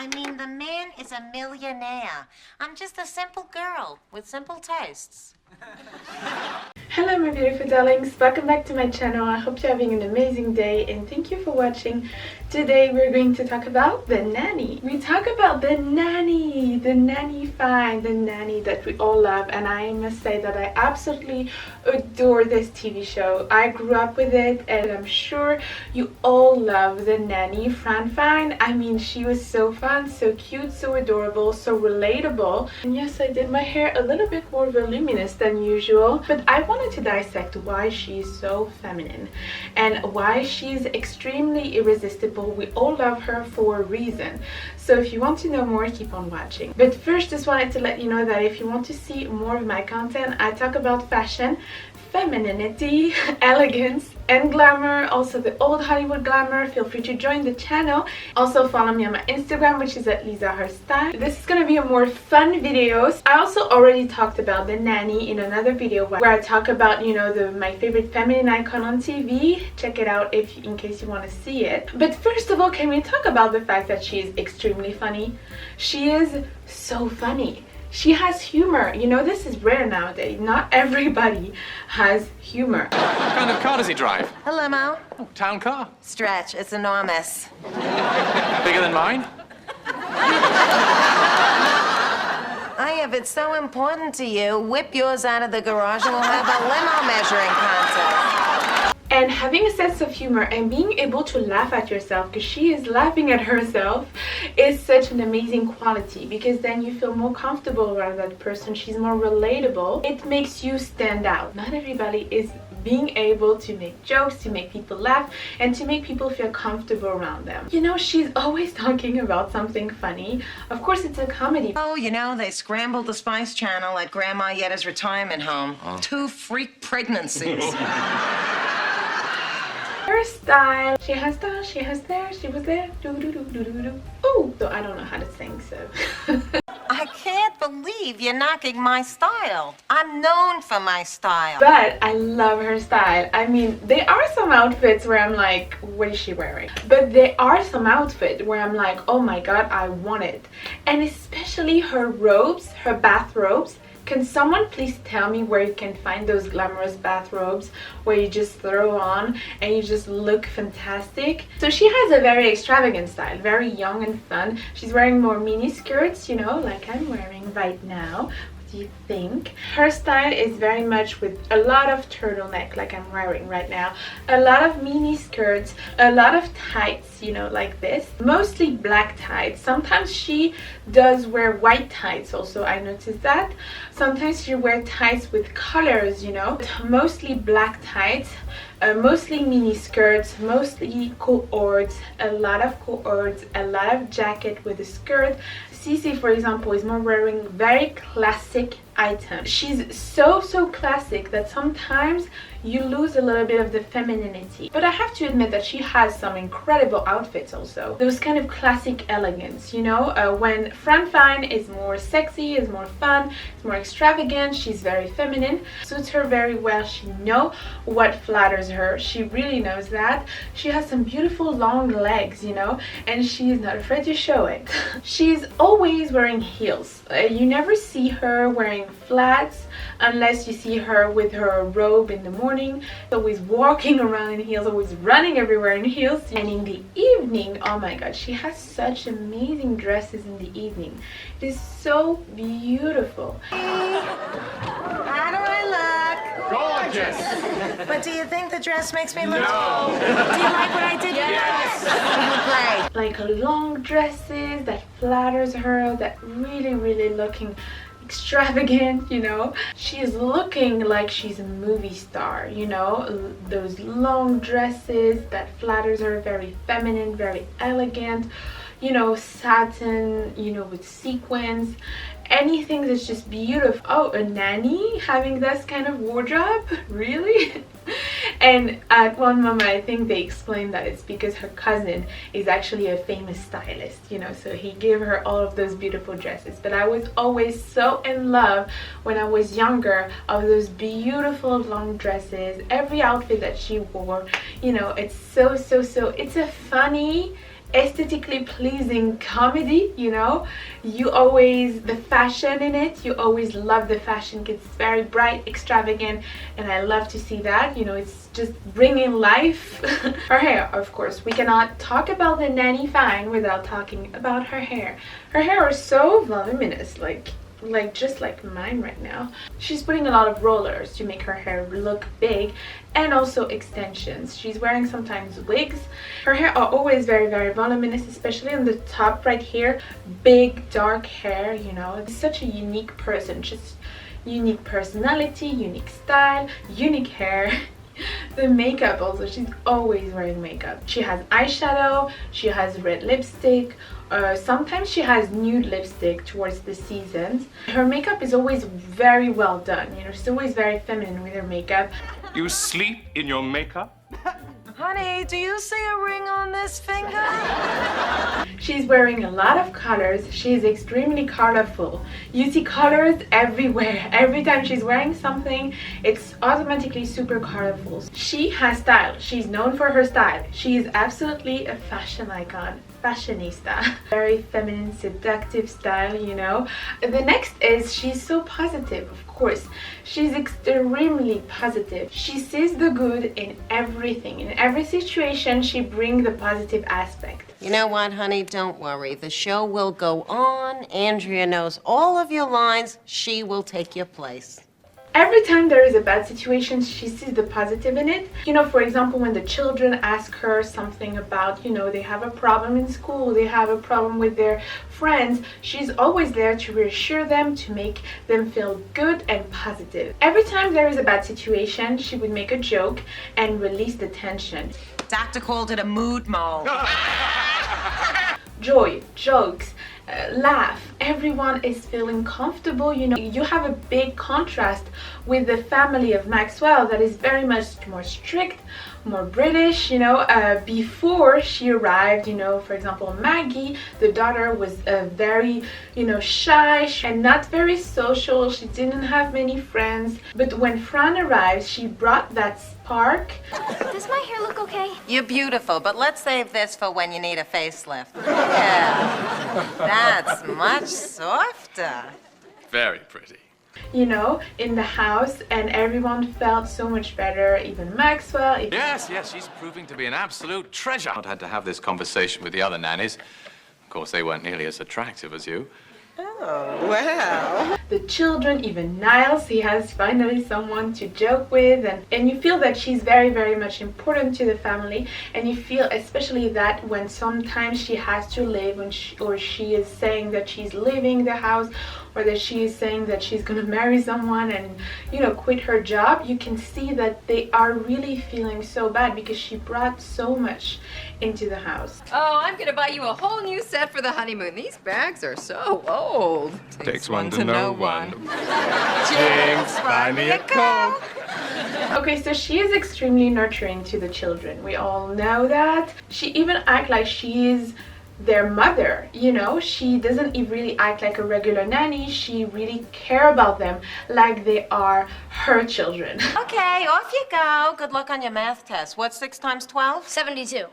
I mean, the man is a millionaire. I'm just a simple girl with simple tastes. Hello my beautiful darlings, welcome back to my channel. I hope you're having an amazing day and thank you for watching. Today we're going to talk about the nanny. We talk about the nanny Fine, the nanny that we all love, and I must say that I absolutely adore this TV show. I grew up with it and I'm sure you all love the nanny, Fran Fine. I mean, she was so fun, so cute, so adorable, so relatable. And yes, I did my hair a little bit more voluminous than usual, but I wanted to dissect why she's so feminine and why she's extremely irresistible. We all love her for a reason. So if you want to know more, keep on watching. But first, just wanted to let you know that if you want to see more of my content, I talk about fashion, femininity, elegance, and glamour, also the old Hollywood glamour. Feel free to join the channel. Also follow me on my Instagram, which is at Lisa Her Style. This is gonna be a more fun videos. I also already talked about the nanny in another video where I talk about, you know, my favorite feminine icon on TV. Check it out in case you want to see it. But first of all, can we talk about the fact that she is extremely funny? She is so funny. She has humor. You know, this is rare nowadays. Not everybody has humor. What kind of car does he drive? A limo. Oh, town car. Stretch. It's enormous. Bigger than mine? If it's so important to you, whip yours out of the garage and we'll have a limo measuring contest. And having a sense of humor and being able to laugh at yourself, because she is laughing at herself, is such an amazing quality, because then you feel more comfortable around that person. She's more relatable. It makes you stand out. Not everybody is being able to make jokes, to make people laugh, and to make people feel comfortable around them. You know, she's always talking about something funny. Of course, it's a comedy. Oh, you know, they scrambled the Spice Channel at Grandma Yetta's retirement home. Oh. 2 freak pregnancies. Her style. She has that, she has there, she was there. Do do do do do do. Oh, so I don't know how to sing, so. I can't believe you're knocking my style. I'm known for my style. But I love her style. I mean, there are some outfits where I'm like, what is she wearing? But there are some outfits where I'm like, oh my god, I want it. And especially her robes, her bathrobes. Can someone please tell me where you can find those glamorous bathrobes where you just throw on and you just look fantastic? So she has a very extravagant style, very young and fun. She's wearing more mini skirts, you know, like I'm wearing right now. Do you think? Her style is very much with a lot of turtleneck, like I'm wearing right now, a lot of mini skirts, a lot of tights, you know, like this, mostly black tights. Sometimes she does wear white tights also, I noticed that. Sometimes she wears tights with colors, you know, mostly black tights, mostly mini skirts, mostly cords, a lot of cords, a lot of jacket with a skirt. Cece, for example, is more wearing very classic items. She's so classic that sometimes you lose a little bit of the femininity. But I have to admit that she has some incredible outfits also. Those kind of classic elegance, you know, when Fran Fine is more sexy, is more fun, is more extravagant, she's very feminine, suits her very well. She knows what flatters her. She really knows that. She has some beautiful long legs, you know, and she's not afraid to show it. She's always wearing heels. You never see her wearing flats unless you see her with her robe in the morning. Always walking around in heels, always running everywhere in heels. And in the evening, oh my god, she has such amazing dresses in the evening. It is so beautiful. How do I look? Gorgeous! But do you think the dress makes me look? No! Do you like what I did? Yes! Great. Like long dresses that flatters her, that really looking extravagant, you know. She's looking like she's a movie star, you know, those long dresses that flatters her, very feminine, very elegant, you know, satin, you know, with sequins, anything that's just beautiful. Oh, a nanny having this kind of wardrobe? Really? And at one moment I think they explained that it's because her cousin is actually a famous stylist, you know, so he gave her all of those beautiful dresses. But I was always so in love when I was younger of those beautiful long dresses. Every outfit that she wore, you know, it's so it's a funny aesthetically pleasing comedy, you know. You always, the fashion in it, you always love the fashion. It's very bright, extravagant, and I love to see that, you know. It's just bringing life. Her hair, of course, we cannot talk about the Nanny Fine without talking about her hair. Her hair is so voluminous, like just like mine right now. She's putting a lot of rollers to make her hair look big, and also extensions. She's wearing sometimes wigs. Her hair are always very, very voluminous, especially on the top right here. Big dark hair, you know. It's such a unique person, just unique personality, unique style, unique hair. The makeup also, she's always wearing makeup. She has eyeshadow, she has red lipstick, sometimes she has nude lipstick towards the seasons. Her makeup is always very well done, you know. She's always very feminine with her makeup. You sleep in your makeup? Honey, do you see a ring on this finger? She's wearing a lot of colors. She's extremely colorful. You see colors everywhere. Every time she's wearing something, it's automatically super colorful. She has style. She's known for her style. She is absolutely a fashion icon. Fashionista. Very feminine, seductive style, you know. The next is she's so positive, of course. She's extremely positive. She sees the good in everything. In every situation, she brings the positive aspect. You know what, honey? Don't worry. The show will go on. Andrea knows all of your lines. She will take your place. Every time there is a bad situation, she sees the positive in it. You know, for example, when the children ask her something about, you know, they have a problem in school, they have a problem with their friends, she's always there to reassure them, to make them feel good and positive. Every time there is a bad situation, she would make a joke and release the tension. Doctor called it a mood mole. Joy, jokes, laugh. Everyone is feeling comfortable, you know. You have a big contrast with the family of Maxwell that is very much more strict, more British, you know. Before she arrived, you know, for example, Maggie, the daughter, was very, you know, shy and not very social. She didn't have many friends. But when Fran arrived, she brought that spark. Does my hair look okay? You're beautiful, but let's save this for when you need a facelift. Yeah, that's much softer. Very pretty. You know, in the house, and everyone felt so much better, even Maxwell. Yes, she's proving to be an absolute treasure. I'd had to have this conversation with the other nannies. Of course, they weren't nearly as attractive as you. Oh, wow. The children, even Niles, he has finally someone to joke with, and you feel that she's very, very much important to the family, and you feel especially that when sometimes she has to leave, when she is saying that she's leaving the house, or that she is saying that she's gonna marry someone and, you know, quit her job, you can see that they are really feeling so bad because she brought so much into the house. Oh, I'm gonna buy you a whole new set for the honeymoon. These bags are so old. Takes one to know one. James, buy me a Coke. Okay, so she is extremely nurturing to the children. We all know that. She even acts like she is their mother, you know. She doesn't really act like a regular nanny. She really cares about them like they are her children. Okay, off you go. Good luck on your math test. What's 6 times 12? 72.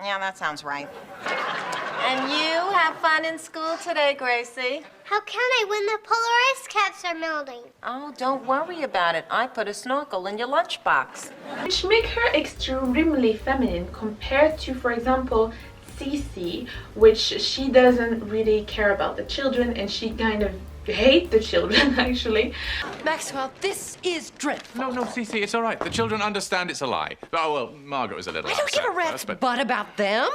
Yeah, that sounds right. And you have fun in school today, Gracie. How can I when the polar ice caps are melting? Oh, don't worry about it. I put a snorkel in your lunchbox. Which make her extremely feminine compared to, for example, Cece, which she doesn't really care about the children, and she kind of hate the children, actually. Maxwell, this is dreadful. No, Cece, it's all right. The children understand it's a lie. Oh, well, Margaret was a little I don't upset give a rat's first, but... butt about them.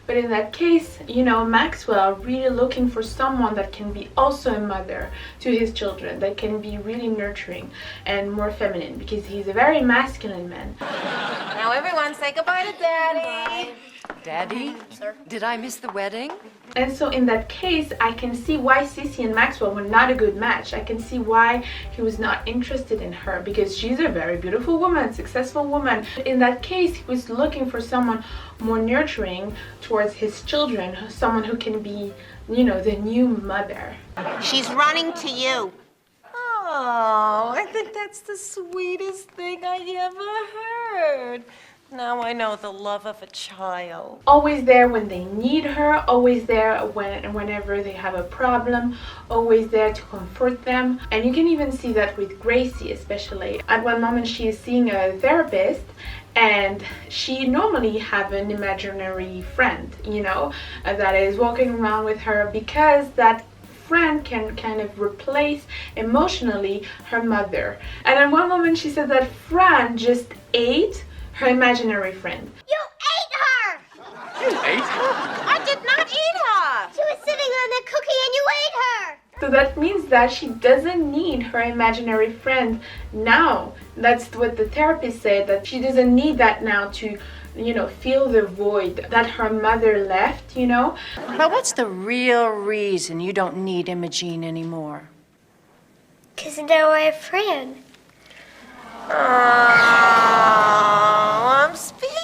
But in that case, you know, Maxwell really looking for someone that can be also a mother to his children, that can be really nurturing and more feminine, because he's a very masculine man. Now, everyone, say goodbye to Daddy. Daddy? Sir? Did I miss the wedding? And so in that case, I can see why Cece and Maxwell were not a good match. I can see why he was not interested in her, because she's a very beautiful woman, successful woman. In that case, he was looking for someone more nurturing towards his children, someone who can be, you know, the new mother. She's running to you. Oh, I think that's the sweetest thing I ever heard. Now I know the love of a child. Always there when they need her, always there whenever they have a problem, always there to comfort them. And you can even see that with Gracie especially. At one moment she is seeing a therapist and she normally have an imaginary friend, you know, that is walking around with her because that friend can kind of replace emotionally her mother. And at one moment she said that Fran just ate her imaginary friend. You ate her! You ate her? I did not eat her! She was sitting on the cookie and you ate her! So that means that she doesn't need her imaginary friend now. That's what the therapist said, that she doesn't need that now to, you know, fill the void that her mother left, you know. But what's the real reason you don't need Imogene anymore? Because now I have Fran. Oh, I'm speechless.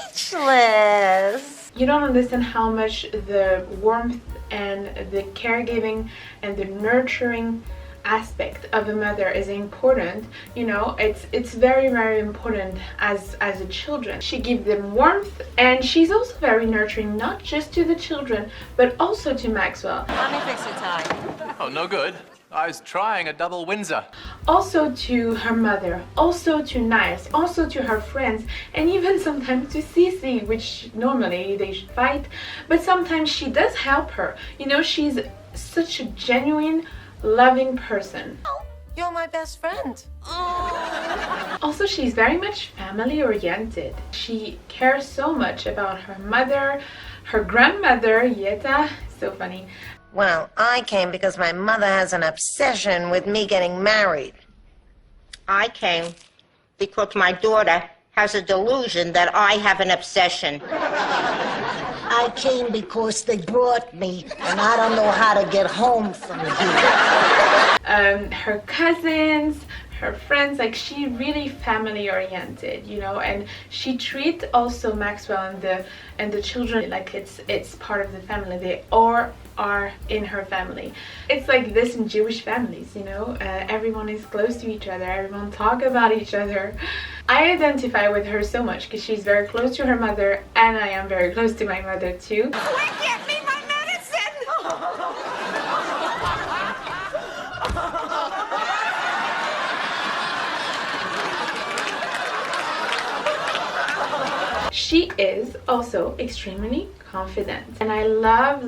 You don't understand how much the warmth and the caregiving and the nurturing aspect of a mother is important. You know, it's very, very important as a children. She gives them warmth, and she's also very nurturing, not just to the children but also to Maxwell. Let me fix the tie. Oh, no good. I was trying a double Windsor. Also to her mother, also to Niles, also to her friends, and even sometimes to Cece, which normally they fight, but sometimes she does help her. You know, she's such a genuine, loving person. You're my best friend. Also, she's very much family oriented. She cares so much about her mother, her grandmother, Yetta, so funny. Well, I came because my mother has an obsession with me getting married. I came because my daughter has a delusion that I have an obsession. I came because they brought me, and I don't know how to get home from here. Her cousins, her friends, like she really family oriented, you know, and she treats also Maxwell and the children like it's part of the family. They all are in her family. It's like this in Jewish families, you know, everyone is close to each other, everyone talk about each other. I identify with her so much because she's very close to her mother, and I am very close to my mother too. Get me my medicine! She is also extremely confident, and I love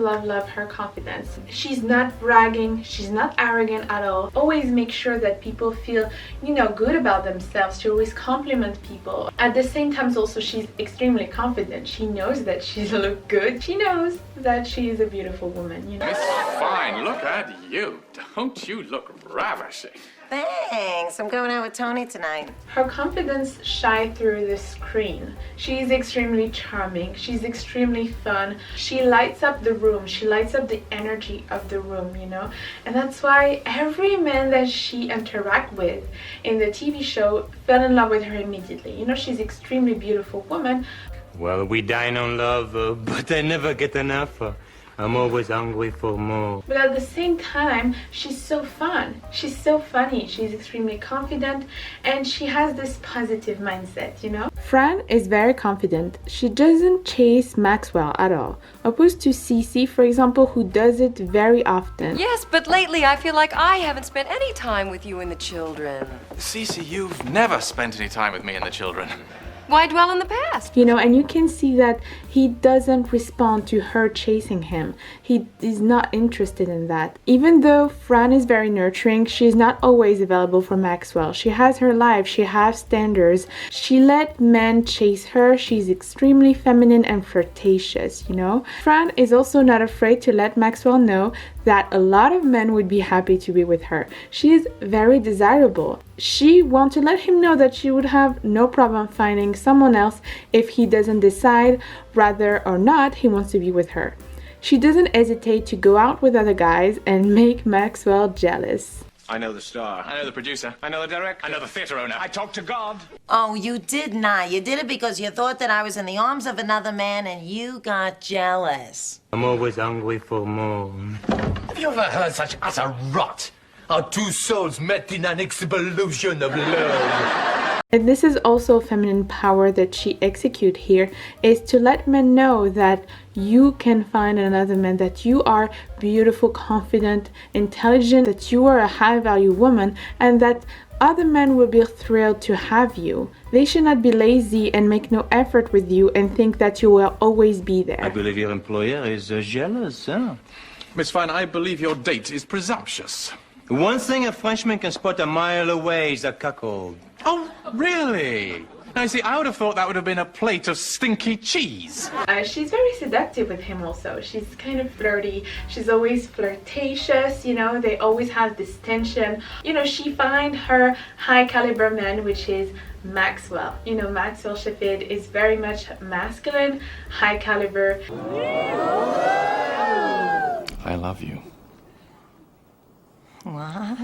her confidence. She's not bragging, she's not arrogant at all. Always make sure that people feel, you know, good about themselves. She always compliment people. At the same time also, she's extremely confident. She knows that she looks good. She knows that she is a beautiful woman, you know. Miss Fine, look at you. Don't you look ravishing? Thanks. I'm going out with Tony tonight. Her confidence shines through the screen. She's extremely charming. She's extremely fun. She lights up the room. She lights up the energy of the room, you know. And that's why every man that she interacts with in the TV show fell in love with her immediately. You know, she's an extremely beautiful woman. Well, we dine on love, but I never get enough. I'm always hungry for more. But at the same time, she's so fun. She's so funny. She's extremely confident, and she has this positive mindset, you know? Fran is very confident. She doesn't chase Maxwell at all, opposed to Cece, for example, who does it very often. Yes, but lately I feel like I haven't spent any time with you and the children. Cece, you've never spent any time with me and the children. Why dwell in the past? You know, and you can see that he doesn't respond to her chasing him. He is not interested in that. Even though Fran is very nurturing, she's not always available for Maxwell. She has her life, she has standards. She let men chase her. She's extremely feminine and flirtatious, you know. Fran is also not afraid to let Maxwell know that a lot of men would be happy to be with her. She is very desirable. She wants to let him know that she would have no problem finding someone else if he doesn't decide whether or not he wants to be with her. She doesn't hesitate to go out with other guys and make Maxwell jealous. I know the star. I know the producer. I know the director. I know the theater owner. I talk to God. Oh, you did not. You did it because you thought that I was in the arms of another man and you got jealous. I'm always hungry for more. Have you ever heard such utter rot? Our two souls met in an explosion of love. And this is also feminine power that she executes here, is to let men know that you can find another man, that you are beautiful, confident, intelligent, that you are a high value woman, and that other men will be thrilled to have you. They should not be lazy and make no effort with you and think that you will always be there. I believe your employer is jealous, huh? Miss Fine, I believe your date is presumptuous. One thing a Frenchman can spot a mile away is a cuckold. Oh, really? Now, you see, I would have thought that would have been a plate of stinky cheese. She's very seductive with him also. She's kind of flirty. She's always flirtatious, you know. They always have this tension. You know, she finds her high caliber man, which is Maxwell. You know, Maxwell Sheffield is very much masculine, high caliber. I love you. What?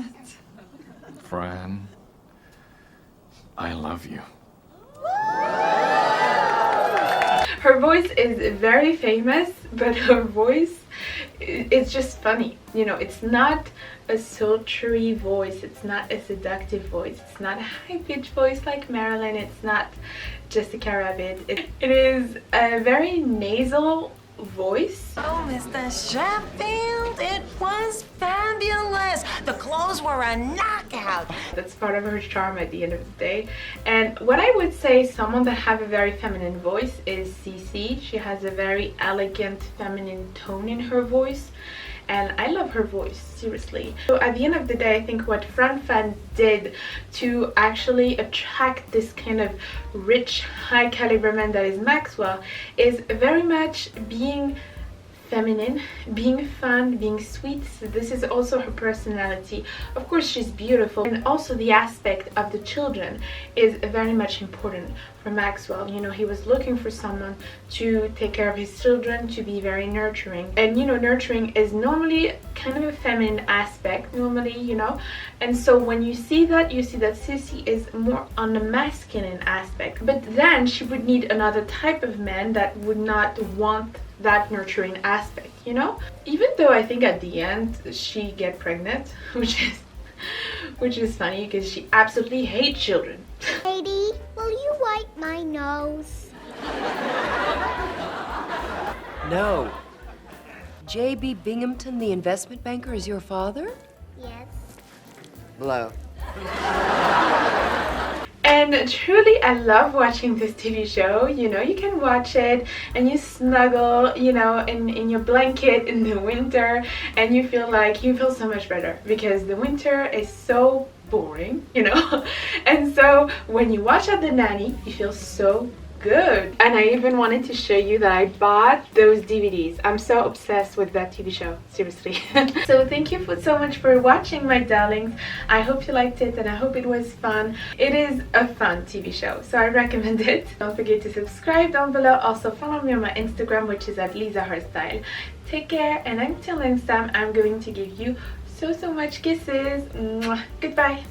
Fran, I love you. Her voice is very famous, but her voice is just funny. You know, it's not a sultry voice, it's not a seductive voice, it's not a high-pitched voice like Marilyn, it's not Jessica Rabbit. It is a very nasal voice. Oh, Mr. Sheffield, it was fabulous. The clothes were a knockout. That's part of her charm at the end of the day. And what I would say, someone that have a very feminine voice is Cece. She has a very elegant feminine tone in her voice, and I love her voice, seriously. So at the end of the day, I think what Fran Fine did to actually attract this kind of rich, high caliber man that is Maxwell is very much being feminine, being fun, being sweet. So this is also her personality. Of course, she's beautiful, and also the aspect of the children is very much important for Maxwell. You know, he was looking for someone to take care of his children, to be very nurturing. And you know, nurturing is normally kind of a feminine aspect, normally, you know. And so when you see that Sissy is more on the masculine aspect. But then she would need another type of man that would not want that nurturing aspect, you know. Even though I think at the end she get pregnant, which is funny because she absolutely hates children. Lady, will you wipe my nose? No. J.B. Binghamton, the investment banker, is your father? Yes. Blow. And truly, I love watching this TV show. You know, you can watch it and you snuggle, you know, in your blanket in the winter, and you feel so much better because the winter is so boring, you know. And so when you watch The Nanny, you feel so good. And I even wanted to show you that I bought those DVDs. I'm so obsessed with that TV show, seriously. So thank you so much for watching, my darlings. I hope you liked it and I hope it was fun. It is a fun TV show, so I recommend it. Don't forget to subscribe down below. Also follow me on my Instagram, which is at Lisa Hairstyle. Take care, and until next time, I'm going to give you so much kisses. Mwah. Goodbye.